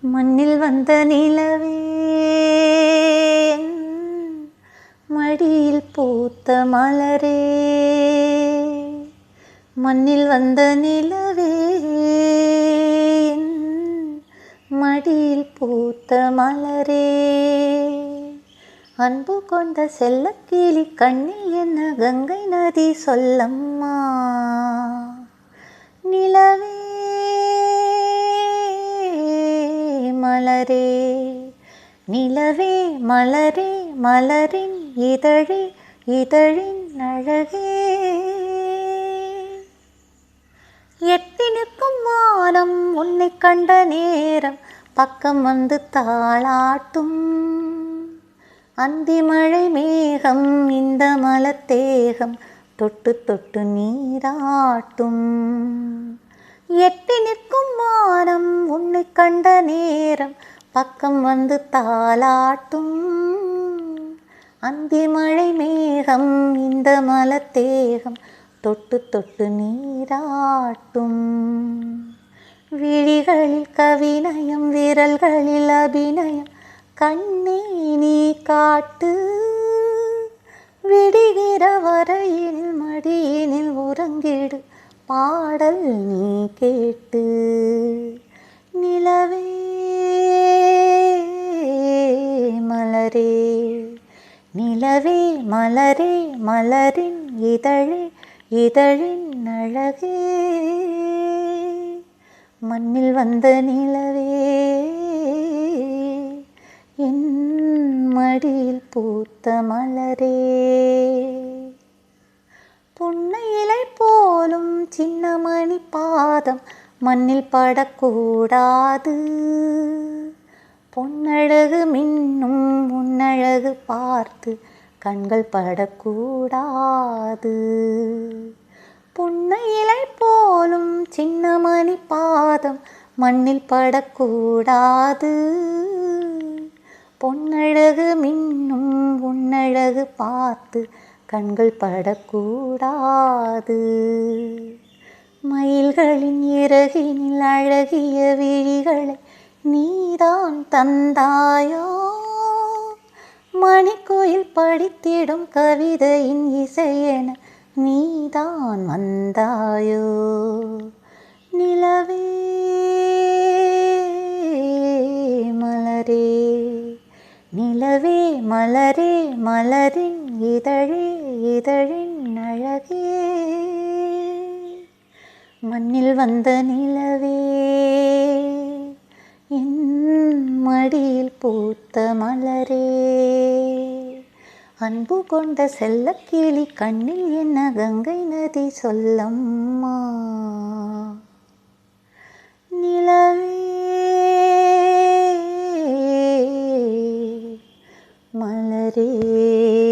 மண்ணில் வந்த நிலவே மடியில் பூத்த மலரே. மண்ணில் வந்த நிலவே மடியில் பூத்த மலரே. அன்பு கொண்ட செல்லக்கிளி கண்ணில் என்ன கங்கை நதி சொல்லம்மா. நிலவே மலரே நிலவே மலரே மலரின் இதழே இதழின் அழகே. எட்டி நிற்கும் வானம் உன்னை கண்ட நேரம் பக்கம் வந்து தாளாட்டும். அந்தி மழை மேகம் இந்த மலத்தேகம் தொட்டு தொட்டு நீராட்டும். எட்டி நிற்கும் வானம் உன்னை கண்ட நேரம் பக்கம் வந்து தாளாட்டும். அந்தி மழை மேகம் இந்த மலத்தேகம் தொட்டு தொட்டு நீராட்டும். விழிகளில் கவிநயம் விரல்களில் அபிநயம் கண்ணே நீ காட்டு. விடுகிற வரையில் மடியினில் உறங்கிடு பாடல் நீ கேட்டு. நிலவே மலரே நிலவே மலரே மலரின் இதழே இதழின் அழகே. மண்ணில் வந்த நிலவே என் மடியில் பூத்த மலரே. புன்னையிலை போலும் சின்னமணி பாதம் மண்ணில் படக்கூடாது. பொன்னழகு மின்னும் உன்னழகு பார்த்து கண்கள் படக்கூடாது. புன்னையிலை போலும் சின்னமணி பாதம் மண்ணில் படக்கூடாது. பொன்னழகு மின்னும் உன்னழகு பார்த்து கண்கள் படக்கூடாது. மயில்களின் இறகினில் அழகிய விழிகளை நீதான் தந்தாயோ. மணிக்கோயில் படித்திடும் கவிதையின் இசையென நீதான் வந்தாயோ. நிலவே மலரே நிலவே மலரே மலரின் இதழே இதழின் அழகே. மண்ணில் வந்த நிலவே என் மடியில் பூத்த மலரே. அன்பு கொண்ட செல்லக்கிளி கண்ணில் என்ன கங்கை நதி சொல்லம்மா. நிலவே மலரே.